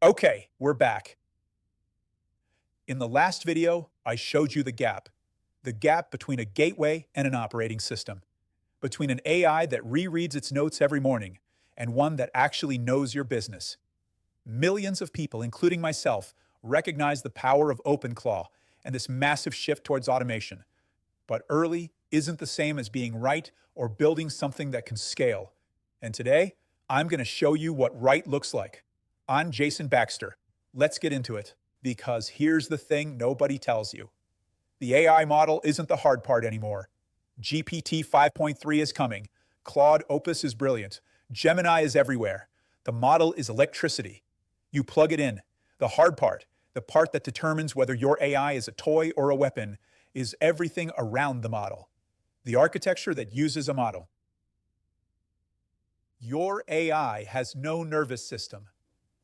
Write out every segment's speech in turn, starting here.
Okay, we're back. In the last video, I showed you the gap between a gateway and an operating system, between an AI that rereads its notes every morning and one that actually knows your business. Millions of people, including myself, recognize the power of OpenClaw and this massive shift towards automation. But early isn't the same as being right or building something that can scale. And today, I'm going to show you what right looks like. I'm Jason Baxter. Let's get into it. Because here's the thing nobody tells you. The AI model isn't the hard part anymore. GPT 5.3 is coming. Claude Opus is brilliant. Gemini is everywhere. The model is electricity. You plug it in. The hard part, the part that determines whether your AI is a toy or a weapon, is everything around the model. The architecture that uses a model. Your AI has no nervous system.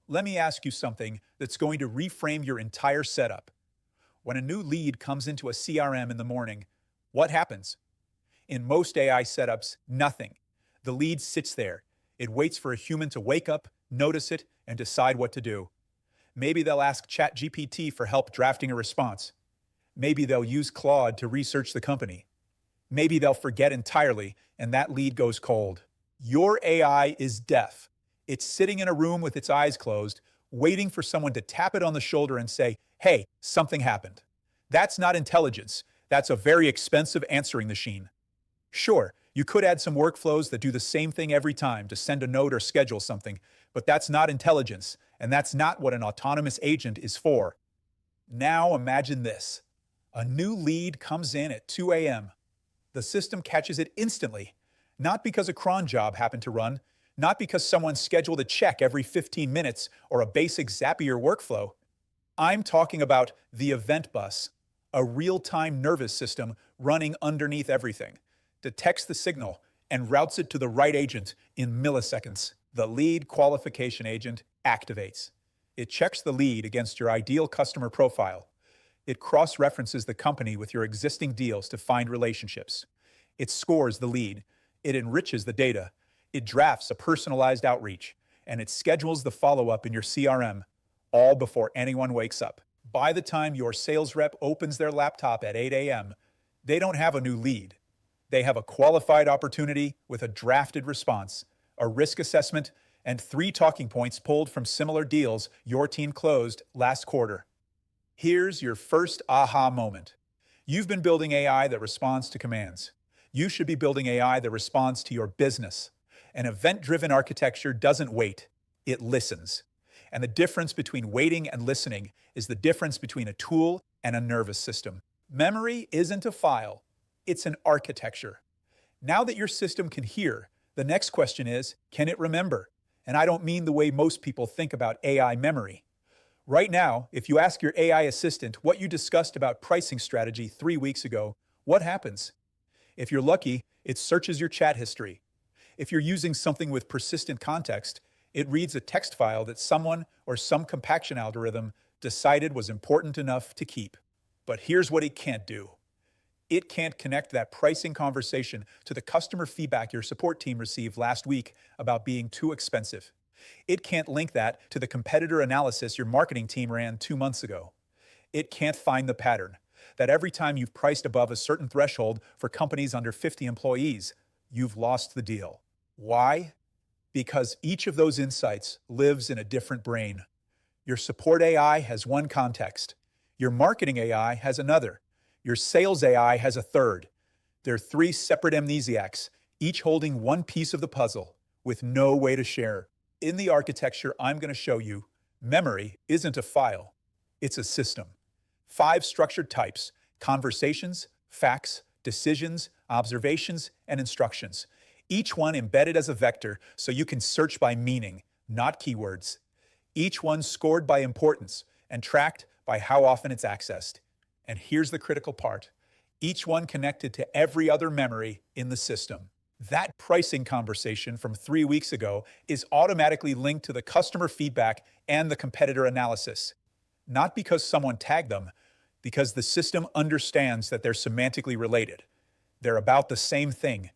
Let me ask you something that's going to reframe your entire setup. When a new lead comes into a CRM in the morning, what happens? In most AI setups, nothing. The lead sits there. It waits for a human to wake up, notice it, and decide what to do. Maybe they'll ask ChatGPT for help drafting a response. Maybe they'll use Claude to research the company. Maybe they'll forget entirely, and that lead goes cold. Your AI is deaf. It's sitting in a room with its eyes closed, waiting for someone to tap it on the shoulder and say, "Hey, something happened." That's not intelligence. That's a very expensive answering machine. Sure, you could add some workflows that do the same thing every time to send a note or schedule something, but that's not intelligence, and that's not what an autonomous agent is for. Now imagine this. A new lead comes in at 2 a.m. The system catches it instantly, not because a cron job happened to run, not because someone scheduled a check every 15 minutes or a basic Zapier workflow. I'm talking about the event bus, a real-time nervous system running underneath everything, detects the signal and routes it to the right agent in milliseconds. The lead qualification agent activates. It checks the lead against your ideal customer profile. It cross-references the company with your existing deals to find relationships. It scores the lead. It enriches the data. It drafts a personalized outreach, and it schedules the follow-up in your CRM, all before anyone wakes up. By the time your sales rep opens their laptop at 8 a.m., they don't have a new lead. They have a qualified opportunity with a drafted response, a risk assessment, and 3 talking points pulled from similar deals your team closed last quarter. Here's your first aha moment. You've been building AI that responds to commands. You should be building AI that responds to your business. An event-driven architecture doesn't wait, it listens. And the difference between waiting and listening is the difference between a tool and a nervous system. Memory isn't a file, it's an architecture. Now that your system can hear, the next question is, can it remember? And I don't mean the way most people think about AI memory. Right now, if you ask your AI assistant what you discussed about pricing strategy 3 weeks ago, what happens? If you're lucky, it searches your chat history. If you're using something with persistent context, it reads a text file that someone or some compaction algorithm decided was important enough to keep. But here's what it can't do. It can't connect that pricing conversation to the customer feedback your support team received last week about being too expensive. It can't link that to the competitor analysis your marketing team ran 2 months ago. It can't find the pattern that every time you've priced above a certain threshold for companies under 50 employees, you've lost the deal. Why? Because each of those insights lives in a different brain. Your support AI has one context. Your marketing AI has another. Your sales AI has a third. They're 3 separate amnesiacs, each holding one piece of the puzzle, with no way to share. In the architecture I'm going to show you, memory isn't a file. It's a system. 5 structured types: conversations, facts, decisions, observations, and instructions. Each one embedded as a vector so you can search by meaning, not keywords. Each one scored by importance and tracked by how often it's accessed. And here's the critical part. Each one connected to every other memory in the system. That pricing conversation from 3 weeks ago is automatically linked to the customer feedback and the competitor analysis. Not because someone tagged them, because the system understands that they're semantically related. They're about the same thing,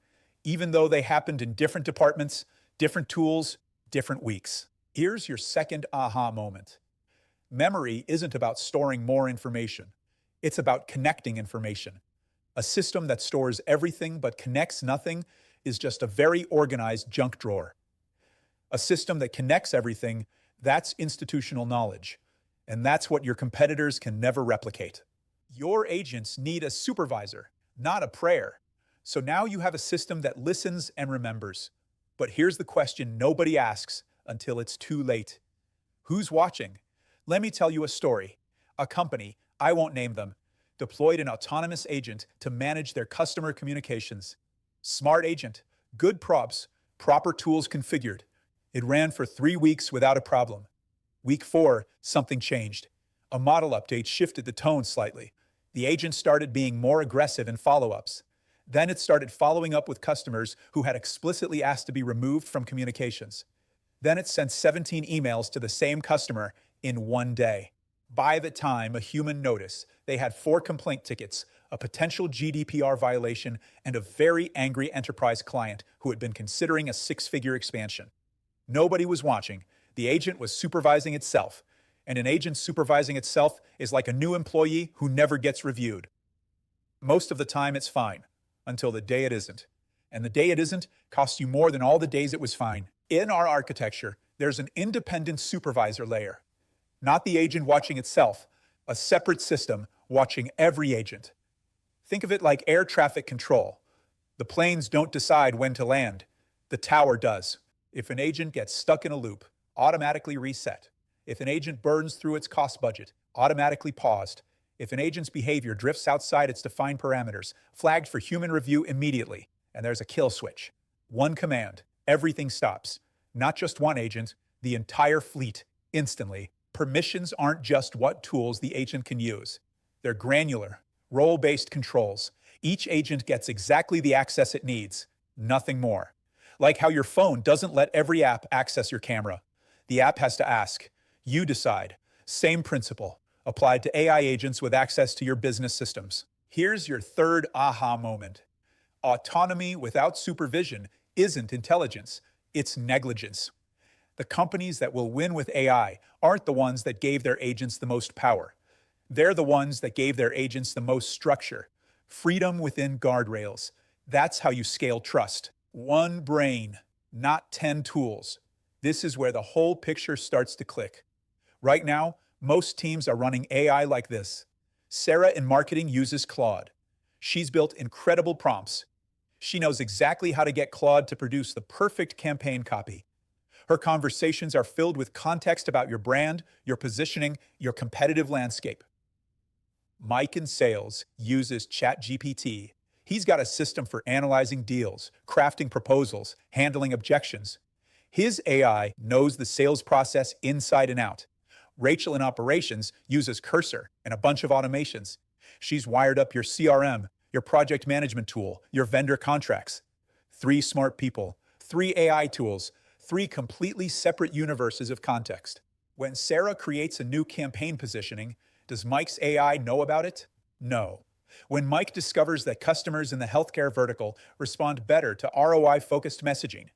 even though they happened in different departments, different tools, different weeks. Here's your second aha moment. Memory isn't about storing more information. It's about connecting information. A system that stores everything but connects nothing is just a very organized junk drawer. A system that connects everything, that's institutional knowledge. And that's what your competitors can never replicate. Your agents need a supervisor, not a prayer. So now you have a system that listens and remembers. But here's the question nobody asks until it's too late. Who's watching? Let me tell you a story. A company, I won't name them, deployed an autonomous agent to manage their customer communications. Smart agent, good props, proper tools configured. It ran for 3 weeks without a problem. Week 4, something changed. A model update shifted the tone slightly. The agent started being more aggressive in follow-ups. Then it started following up with customers who had explicitly asked to be removed from communications. Then it sent 17 emails to the same customer in 1 day. By the time a human noticed, they had 4 complaint tickets, a potential GDPR violation, and a very angry enterprise client who had been considering a 6-figure expansion. Nobody was watching. The agent was supervising itself. And an agent supervising itself is like a new employee who never gets reviewed. Most of the time it's fine, until the day it isn't. And the day it isn't costs you more than all the days it was fine. In our architecture, there's an independent supervisor layer. Not the agent watching itself, a separate system watching every agent. Think of it like air traffic control. The planes don't decide when to land. The tower does. If an agent gets stuck in a loop, automatically reset. If an agent burns through its cost budget, automatically paused. If an agent's behavior drifts outside its defined parameters, flagged for human review immediately, and there's a kill switch. One command, everything stops. Not just one agent, the entire fleet, instantly. Permissions aren't just what tools the agent can use. They're granular, role-based controls. Each agent gets exactly the access it needs, nothing more. Like how your phone doesn't let every app access your camera. The app has to ask. You decide. Same principle, applied to AI agents with access to your business systems. Here's your third aha moment. Autonomy without supervision isn't intelligence, it's negligence. The companies that will win with AI aren't the ones that gave their agents the most power. They're the ones that gave their agents the most structure. Freedom within guardrails. That's how you scale trust. One brain, not 10 tools. This is where the whole picture starts to click. Right now, most teams are running AI like this. Sarah in marketing uses Claude. She's built incredible prompts. She knows exactly how to get Claude to produce the perfect campaign copy. Her conversations are filled with context about your brand, your positioning, your competitive landscape. Mike in sales uses ChatGPT. He's got a system for analyzing deals, crafting proposals, handling objections. His AI knows the sales process inside and out. Rachel in operations uses Cursor and a bunch of automations. She's wired up your CRM, your project management tool, your vendor contracts. 3 smart people, 3 AI tools, 3 completely separate universes of context. When Sarah creates a new campaign positioning, does Mike's AI know about it? No. When Mike discovers that customers in the healthcare vertical respond better to ROI-focused messaging,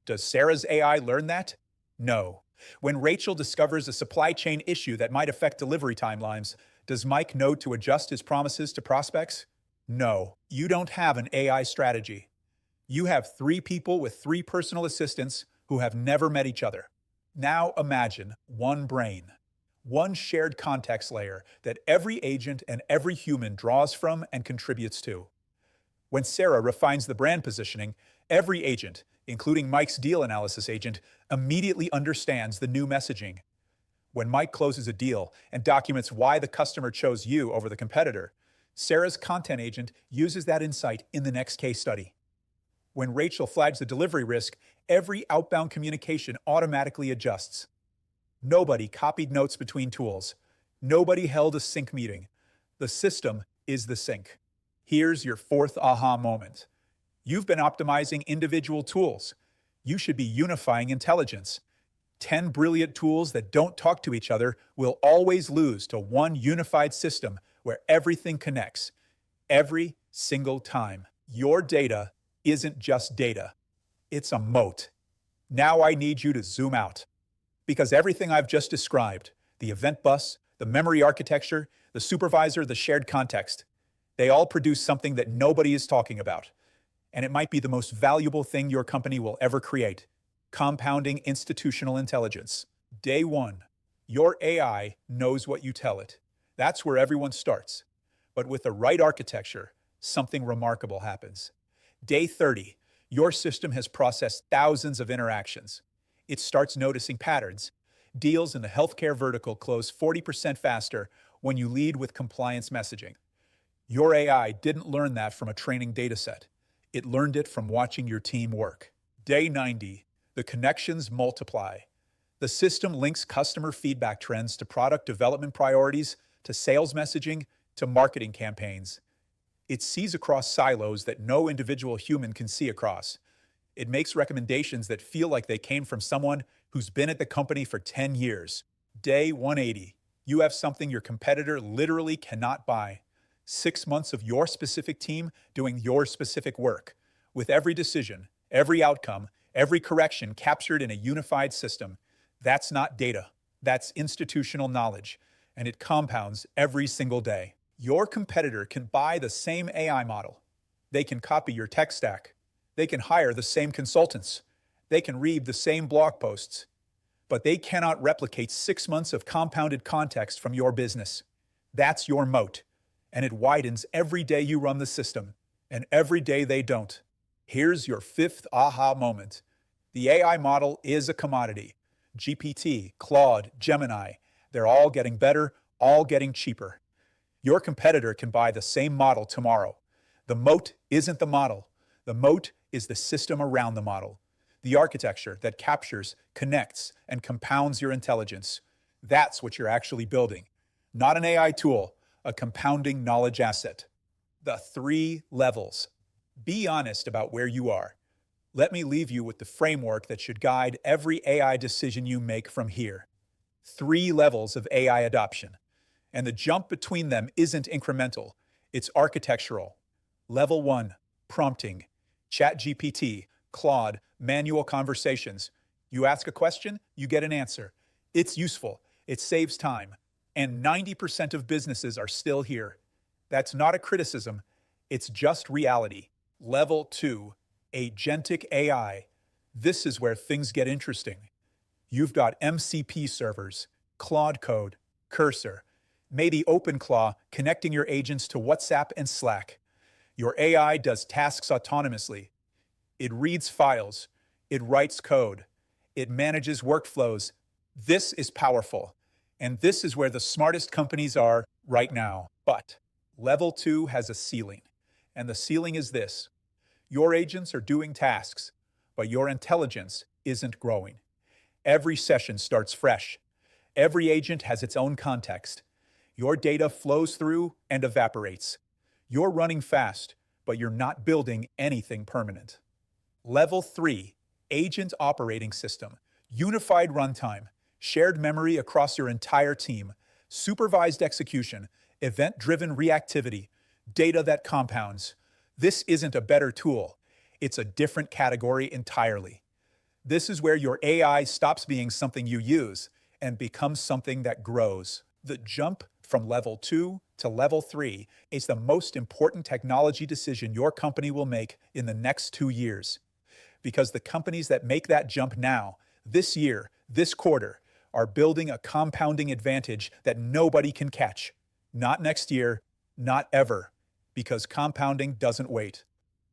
does Sarah's AI learn that? No. When Rachel discovers a supply chain issue that might affect delivery timelines, does Mike know to adjust his promises to prospects? No. You don't have an AI strategy. You have 3 people with 3 personal assistants who have never met each other. Now imagine one brain, one shared context layer that every agent and every human draws from and contributes to. When Sarah refines the brand positioning, every agent, including Mike's deal analysis agent, immediately understands the new messaging. When Mike closes a deal and documents why the customer chose you over the competitor, Sarah's content agent uses that insight in the next case study. When Rachel flags a delivery risk, every outbound communication automatically adjusts. Nobody copied notes between tools. Nobody held a sync meeting. The system is the sync. Here's your 4th aha moment. You've been optimizing individual tools. You should be unifying intelligence. 10 brilliant tools that don't talk to each other will always lose to one unified system where everything connects. Every single time. Your data isn't just data. It's a moat. Now I need you to zoom out. Because everything I've just described, the event bus, the memory architecture, the supervisor, the shared context, they all produce something that nobody is talking about. And it might be the most valuable thing your company will ever create: compounding institutional intelligence. Day one, your AI knows what you tell it. That's where everyone starts. But with the right architecture, something remarkable happens. Day 30, your system has processed thousands of interactions. It starts noticing patterns. Deals in the healthcare vertical close 40% faster when you lead with compliance messaging. Your AI didn't learn that from a training dataset. It learned it from watching your team work. Day 90, the connections multiply. The system links customer feedback trends to product development priorities, to sales messaging, to marketing campaigns. It sees across silos that no individual human can see across. It makes recommendations that feel like they came from someone who's been at the company for 10 years. Day 180, you have something your competitor literally cannot buy. 6 months of your specific team doing your specific work, with every decision, every outcome, every correction captured in a unified system. That's not data. That's institutional knowledge, and it compounds every single day. Your competitor can buy the same AI model. They can copy your tech stack. They can hire the same consultants. They can read the same blog posts. But they cannot replicate 6 months of compounded context from your business. That's your moat, and it widens every day you run the system, and every day they don't. Here's your fifth aha moment. The AI model is a commodity. GPT, Claude, Gemini, they're all getting better, all getting cheaper. Your competitor can buy the same model tomorrow. The moat isn't the model. The moat is the system around the model. The architecture that captures, connects, and compounds your intelligence. That's what you're actually building. Not an AI tool, a compounding knowledge asset. The 3 levels. Be honest about where you are. Let me leave you with the framework that should guide every AI decision you make from here. 3 levels of AI adoption. And the jump between them isn't incremental, it's architectural. Level 1, prompting. ChatGPT, Claude, manual conversations. You ask a question, you get an answer. It's useful, it saves time. And 90% of businesses are still here. That's not a criticism, it's just reality. Level 2, agentic AI. This is where things get interesting. You've got MCP servers, Claude Code, Cursor, maybe OpenClaw connecting your agents to WhatsApp and Slack. Your AI does tasks autonomously. It reads files. It writes code. It manages workflows. This is powerful. And this is where the smartest companies are right now. But level 2 has a ceiling. And the ceiling is this. Your agents are doing tasks, but your intelligence isn't growing. Every session starts fresh. Every agent has its own context. Your data flows through and evaporates. You're running fast, but you're not building anything permanent. Level 3, agent operating system, unified runtime, shared memory across your entire team, supervised execution, event-driven reactivity, data that compounds. This isn't a better tool. It's a different category entirely. This is where your AI stops being something you use and becomes something that grows. The jump from level 2 to level 3 is the most important technology decision your company will make in the next 2 years. Because the companies that make that jump now, this year, this quarter, are building a compounding advantage that nobody can catch. Not next year, not ever, because compounding doesn't wait.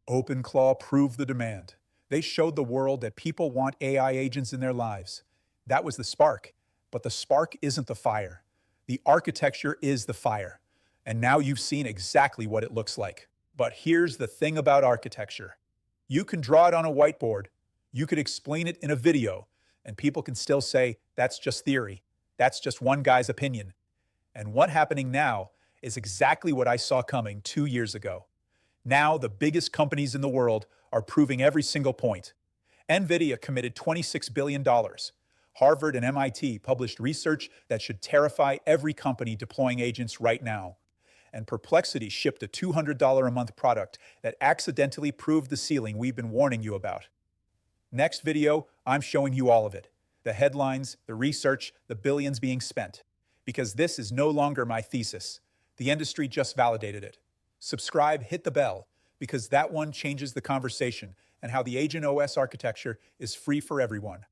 OpenClaw proved the demand. They showed the world that people want AI agents in their lives. That was the spark, but the spark isn't the fire. The architecture is the fire. And now you've seen exactly what it looks like. But here's the thing about architecture. You can draw it on a whiteboard. You could explain it in a video, and people can still say, that's just theory. That's just one guy's opinion. And what's happening now is exactly what I saw coming 2 years ago. Now the biggest companies in the world are proving every single point. Nvidia committed $26 billion. Harvard and MIT published research that should terrify every company deploying agents right now. And Perplexity shipped a $200 a month product that accidentally proved the ceiling we've been warning you about. Next video, I'm showing you all of it. The headlines, the research, the billions being spent. Because this is no longer my thesis. The industry just validated it. Subscribe, hit the bell, because that one changes the conversation and how the Agent OS architecture is free for everyone.